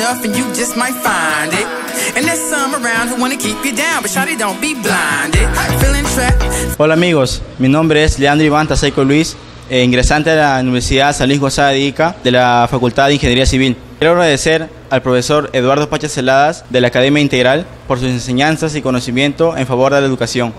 enough and you just might find it. And there's some around who wanna keep you down, but shawty don't be blinded. Feeling trapped. Hola amigos, mi nombre es Leandro Iván Taseico Luis, ingresante de la Universidad San Luis Gonzaga de Ica de la Facultad de Ingeniería Civil. Quiero agradecer al profesor Eduardo Pacha Celadas de la Academia Integral por sus enseñanzas y conocimiento en favor de la educación.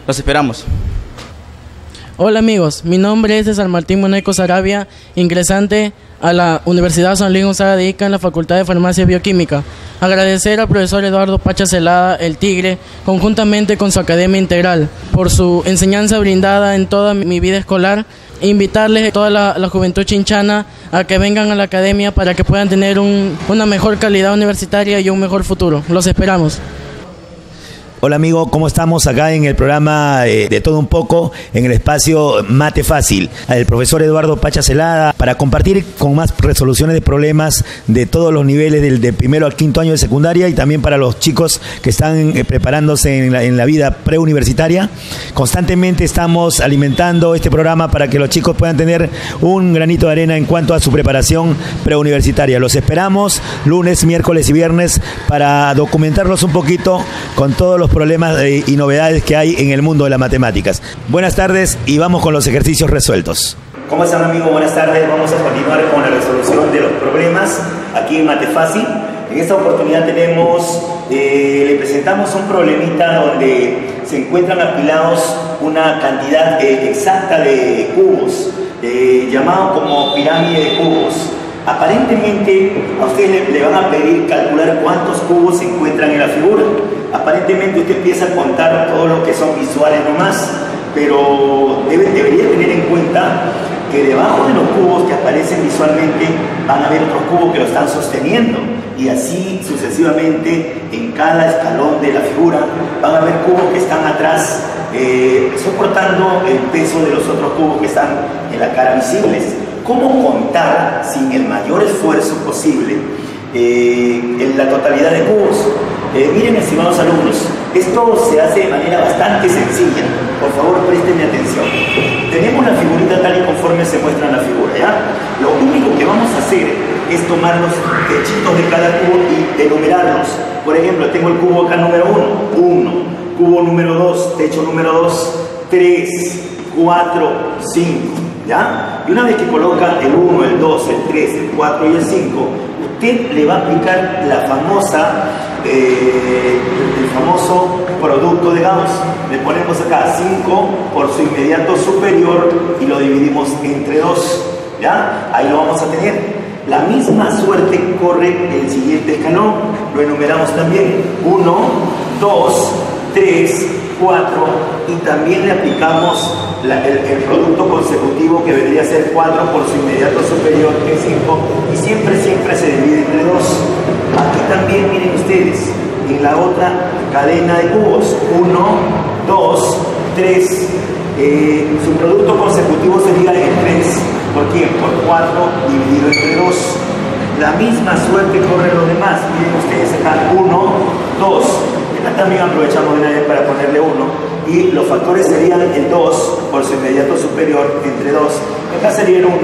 Los esperamos. Hola amigos, mi nombre es César Martín Moneco Sarabia, ingresante a la Universidad San Luis Gonzaga de Ica en la Facultad de Farmacia y Bioquímica. Agradecer al profesor Eduardo Pacha Celada, el Tigre, conjuntamente con su Academia Integral, por su enseñanza brindada en toda mi vida escolar, e invitarles a toda la juventud chinchana a que vengan a la academia para que puedan tener una mejor calidad universitaria y un mejor futuro. Los esperamos. Hola amigo, ¿cómo estamos acá en el programa de todo un poco, en el espacio Mate Fácil? El profesor Eduardo Pacha Celada, para compartir con más resoluciones de problemas de todos los niveles, del primero al quinto año de secundaria, y también para los chicos que están preparándose en la vida preuniversitaria. Constantemente estamos alimentando este programa para que los chicos puedan tener un granito de arena en cuanto a su preparación preuniversitaria. Los esperamos lunes, miércoles y viernes para documentarlos un poquito con todos los problemas y novedades que hay en el mundo de las matemáticas. Buenas tardes y vamos con los ejercicios resueltos. ¿Cómo están amigos? Buenas tardes. Vamos a continuar con la resolución de los problemas aquí en Mate Fácil. En esta oportunidad le presentamos un problemita donde se encuentran apilados una cantidad exacta de cubos, llamado como pirámide de cubos. Aparentemente a ustedes le van a pedir calcular cuántos cubos se encuentran en la figura. Aparentemente usted empieza a contar todo lo que son visuales nomás, pero debería tener en cuenta que debajo de los cubos que aparecen visualmente van a haber otros cubos que lo están sosteniendo, y así sucesivamente en cada escalón de la figura van a haber cubos que están atrás soportando el peso de los otros cubos que están en la cara visibles. ¿Cómo contar sin el mayor esfuerzo posible la totalidad de cubos? Miren, estimados alumnos, esto se hace de manera bastante sencilla. Por favor, presten atención. Tenemos la figurita tal y conforme se muestra en la figura, ¿ya? Lo único que vamos a hacer es tomar los techitos de cada cubo y enumerarlos. Por ejemplo, tengo el cubo acá número 1, 1. Cubo número 2, techo número 2, 3, 4, 5. ¿Ya? Y una vez que coloca el 1, el 2, el 3, el 4 y el 5, usted le va a aplicar el famoso producto de Gauss. Le ponemos acá 5 por su inmediato superior y lo dividimos entre 2. ¿Ya? Ahí lo vamos a tener. La misma suerte corre el siguiente escalón. Lo enumeramos también. 1, 2, 3, 4, y también le aplicamos el producto consecutivo, que vendría a ser 4 por su inmediato superior, que es 5, y siempre se divide entre 2. Aquí también miren ustedes, en la otra cadena de cubos, 1, 2, 3, su producto consecutivo sería el 3, ¿por quién? Por 4 dividido entre 2. La misma suerte corre los demás. Miren ustedes acá, 1, 2. Acá también aprovechamos de una vez para ponerle 1. Y los factores serían el 2 por su inmediato superior entre 2. Acá sería el 1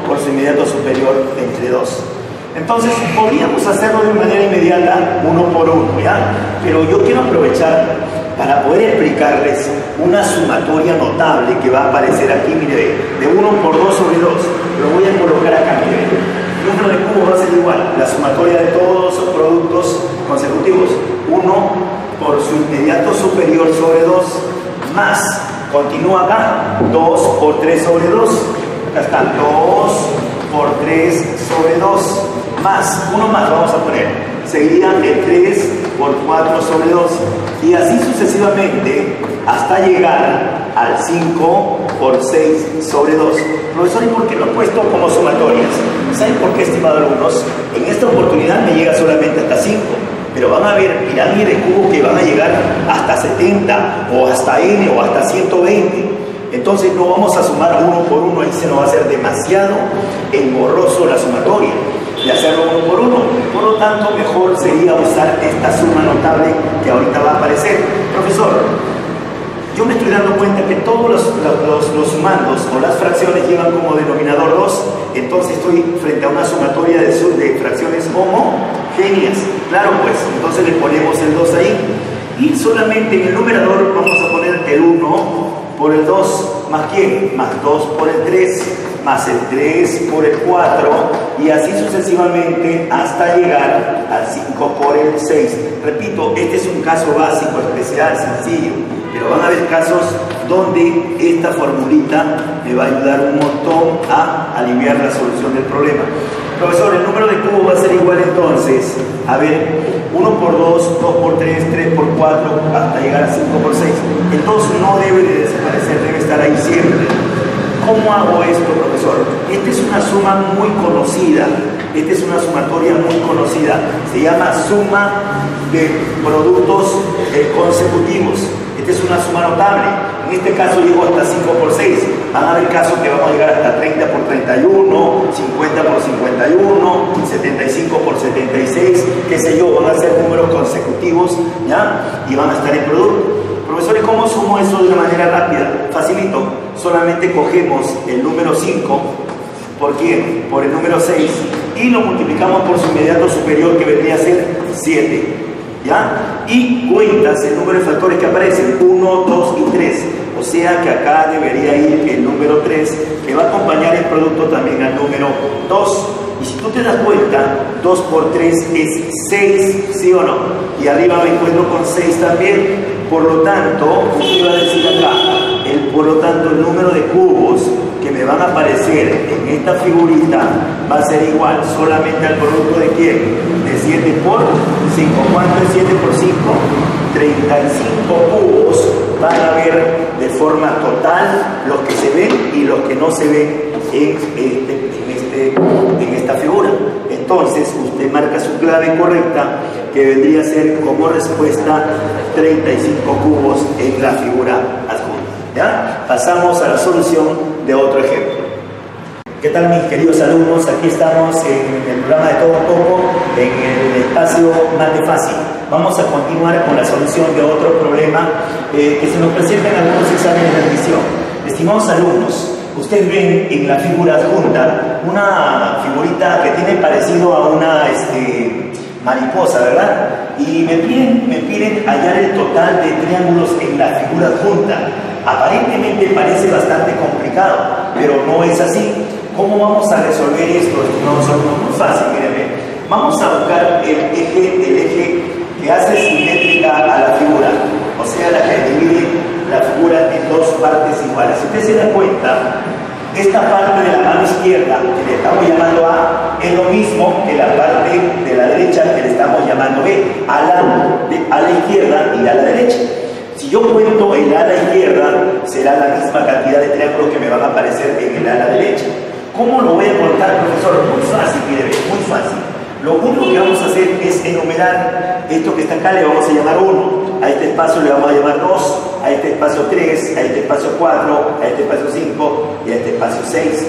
por su inmediato superior entre 2. Entonces podríamos hacerlo de manera inmediata, 1 por 1, ¿ya? Pero yo quiero aprovechar para poder explicarles una sumatoria notable que va a aparecer aquí, mire, de 1 por 2 sobre 2. Lo voy a colocar acá, mire. El número de cubos va a ser igual, la sumatoria de todos los productos consecutivos. 1 por su inmediato superior sobre 2, más, continúa acá, 2 por 3 sobre 2. Acá están 2 por 3 sobre 2, más, uno más vamos a poner, seguiría el 3 por 4 sobre 2, y así sucesivamente hasta llegar al 5 por 6 sobre 2. Profesor, ¿y por qué lo he puesto como sumatorias? ¿Saben por qué, estimados alumnos? En esta oportunidad me llega solamente hasta 5, pero van a haber pirámides de cubos que van a llegar hasta 70, o hasta n, o hasta 120. Entonces no vamos a sumar 1 por 1, ahí se nos va a hacer demasiado engorroso la sumatoria y hacerlo 1 por 1. Por lo tanto, mejor sería usar esta suma notable que ahorita va a aparecer. Profesor, yo me estoy dando cuenta que todos los sumandos o las fracciones llevan como denominador 2, entonces esto estoy frente a una sumatoria de fracciones homogéneas. Claro, pues, entonces le ponemos el 2 ahí. Y solamente en el numerador vamos a poner el 1 por el 2, ¿más quién? Más 2 por el 3, más el 3 por el 4, y así sucesivamente hasta llegar al 5 por el 6. Repito, este es un caso básico, especial, sencillo, pero van a haber casos donde esta formulita me va a ayudar un montón a aliviar la solución del problema. Profesor, el número de cubos va a ser igual entonces, a ver, 1 por 2, 2 por 3, 3 por 4, hasta llegar a 5 por 6. El 2 no debe de desaparecer, debe estar ahí siempre. ¿Cómo hago esto, profesor? Esta es una suma muy conocida, esta es una sumatoria muy conocida, se llama suma de productos consecutivos. Esta es una suma notable. En este caso llego hasta 5 por 6. Van a haber casos que vamos a llegar hasta 30 por 31, 50 por 51, 75 por 76, qué sé yo, van a ser números consecutivos, ¿ya? Y van a estar en producto. Profesores, ¿cómo sumo eso de una manera rápida? Facilito. Solamente cogemos el número 5, ¿por quién? Por el número 6, y lo multiplicamos por su inmediato superior, que vendría a ser 7. ¿Ya? Y cuentas el número de factores que aparecen, 1, 2 y 3. O sea que acá debería ir el número 3, que va a acompañar el producto también al número 2. Y si tú te das cuenta, 2 por 3 es 6, ¿sí o no? Y arriba me encuentro con 6 también. Por lo tanto, usted va a decir acá, por lo tanto, el número de cubos que me van a aparecer en esta figurita va a ser igual solamente al producto de ¿quién? De 7 por 5. ¿Cuánto es 7 por 5? 35 cubos van a ver de forma total los que se ven y los que no se ven en esta figura. Entonces, usted marca su clave correcta, que vendría a ser como respuesta 35 cubos en la figura adjunta. ¿Ya? Pasamos a la solución de otro ejemplo. ¿Qué tal, mis queridos alumnos? Aquí estamos en el programa de Todo un Poco, en el espacio Mate Fácil. Vamos a continuar con la solución de otro problema que se nos presenta en algunos exámenes de admisión. Estimados alumnos, ustedes ven en la figura adjunta una figurita que tiene parecido a una mariposa, ¿verdad? Y me piden hallar el total de triángulos en la figura adjunta. Aparentemente parece bastante complicado, pero no es así. ¿Cómo vamos a resolver esto? No es muy fácil, mírenme. Vamos a buscar el eje que hace simétrica a la figura, o sea, la que divide la figura en dos partes iguales. Si usted se da cuenta, esta parte de la mano izquierda, que le estamos llamando A, es lo mismo que la parte de la derecha, que le estamos llamando B, a la izquierda y a la derecha. Si yo cuento el ala izquierda, será la misma cantidad de triángulos que me van a aparecer en el ala derecha. ¿Cómo lo voy a contar, profesor? Muy fácil, mire, muy fácil. Lo único que vamos a hacer es enumerar esto que está acá, le vamos a llamar 1, a este espacio le vamos a llamar 2, a este espacio 3, a este espacio 4, a este espacio 5 y a este espacio 6.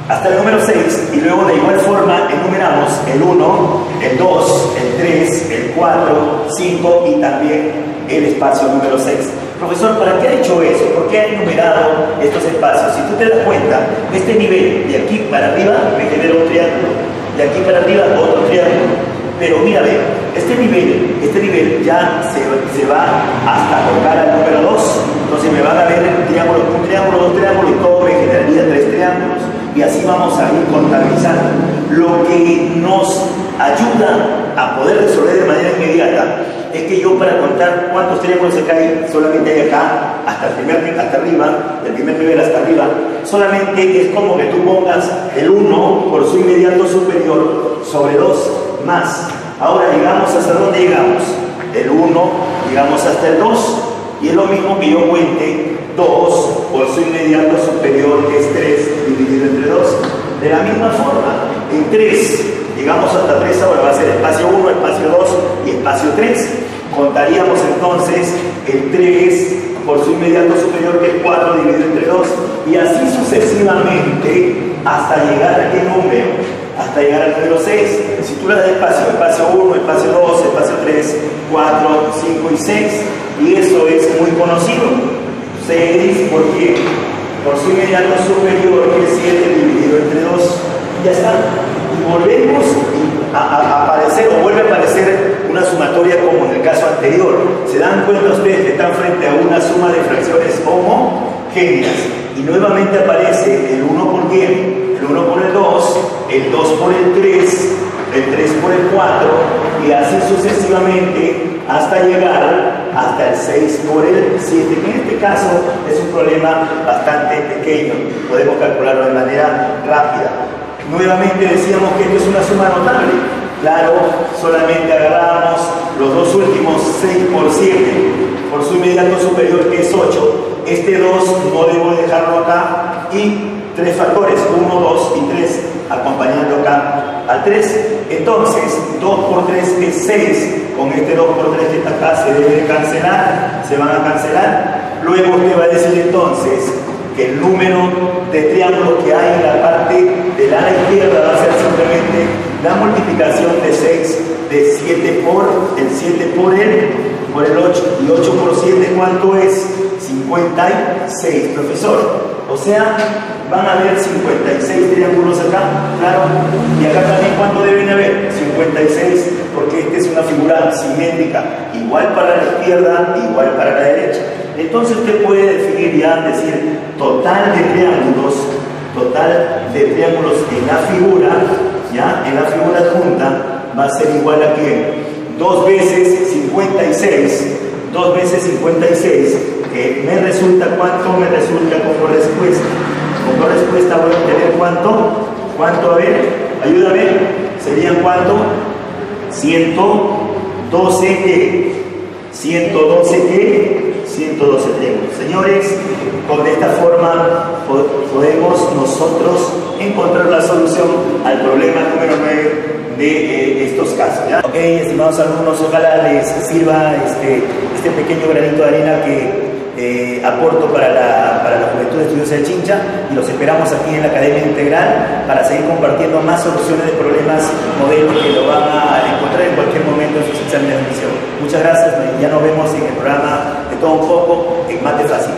Hasta el número 6, y luego de igual forma enumeramos el 1, el 2, el 3, el 4, 5 y también el espacio número 6. Profesor, ¿para qué ha hecho eso? ¿Por qué ha enumerado estos espacios? Si tú te das cuenta, este nivel de aquí para arriba me genera un triángulo, de aquí para arriba otro triángulo. Pero mira, ve, este nivel ya se va hasta tocar al número 2. Entonces me van a ver un triángulo, dos triángulos y todo me generaría 3 triángulos. Y así vamos a ir contabilizando. Lo que nos ayuda a poder resolver de manera inmediata es que yo, para contar cuántos triángulos acá hay, solamente hay acá, hasta arriba, del primer nivel hasta arriba, solamente es como que tú pongas el 1 por su inmediato superior sobre 2 más. Ahora llegamos hasta dónde llegamos, el 1, llegamos hasta el 2, y es lo mismo que yo cuente 2 por su inmediato superior, que es 3 dividido entre 2. De la misma forma, en 3 llegamos hasta 3, ahora va a ser espacio 1, espacio 2 y espacio 3. Contaríamos entonces el 3 por su inmediato superior, que es 4 dividido entre 2, y así sucesivamente hasta llegar a qué número, hasta llegar al número 6. Si tú le das espacio 1, espacio 2, espacio 3, 4, 5 y 6, y eso es muy conocido. 6 por qué? Por su inmediato superior, que es 7 dividido entre 2. ya está. Y volvemos a aparecer, o vuelve a aparecer una sumatoria como en el caso anterior. Se dan cuenta ustedes que están frente a una suma de fracciones homogéneas. Y nuevamente aparece el 1 por quién, el 1 por el 2, el 2 por el 3, el 3 por el 4, y así sucesivamente hasta llegar hasta el 6 por el 7, que en este caso es un problema bastante pequeño, podemos calcularlo de manera rápida. Nuevamente decíamos que esto es una suma notable. Claro, solamente agarramos los dos últimos, 6 por 7, por su inmediato superior, que es 8. Este 2 no debo dejarlo acá, y 3 factores, 1, 2 y 3, acompañando acá al 3. Entonces, 2 por 3 es 6. Con este 2 por 3 que está acá se debe de cancelar, se van a cancelar. Luego usted va a decir entonces que el número de triángulos que hay en la parte del ala izquierda va a ser simplemente la multiplicación de 6, de 7 por el 7 por el 8. Y 8 por 7, ¿cuánto es? 56, profesor. O sea, van a haber 56 triángulos acá, claro. Y acá también, ¿cuánto deben haber? 56, porque esta es una figura simétrica, igual para la izquierda, igual para la derecha. Entonces usted puede definir ya, decir, total de triángulos en la figura, ¿ya? En la figura adjunta va a ser igual a ¿qué? 2 veces 56, 2 veces 56, me resulta, ¿cuánto me resulta como respuesta? Como respuesta voy a obtener ¿cuánto? A ver, ayúdame, ¿serían cuánto? 112 ¿qué? 112 ¿qué? 112 triángulos. Señores, de esta forma podemos nosotros encontrar la solución al problema número 9 de estos casos, ¿ya? Ok, estimados alumnos, ojalá les sirva este pequeño granito de arena que aporto para la Juventud Estudiosa de Chincha, y los esperamos aquí en la Academia Integral para seguir compartiendo más soluciones de problemas modelos que lo van a encontrar en cualquier momento en sus exámenes de admisión. Muchas gracias, ya nos vemos en el programa de todo un poco en Mate Fácil.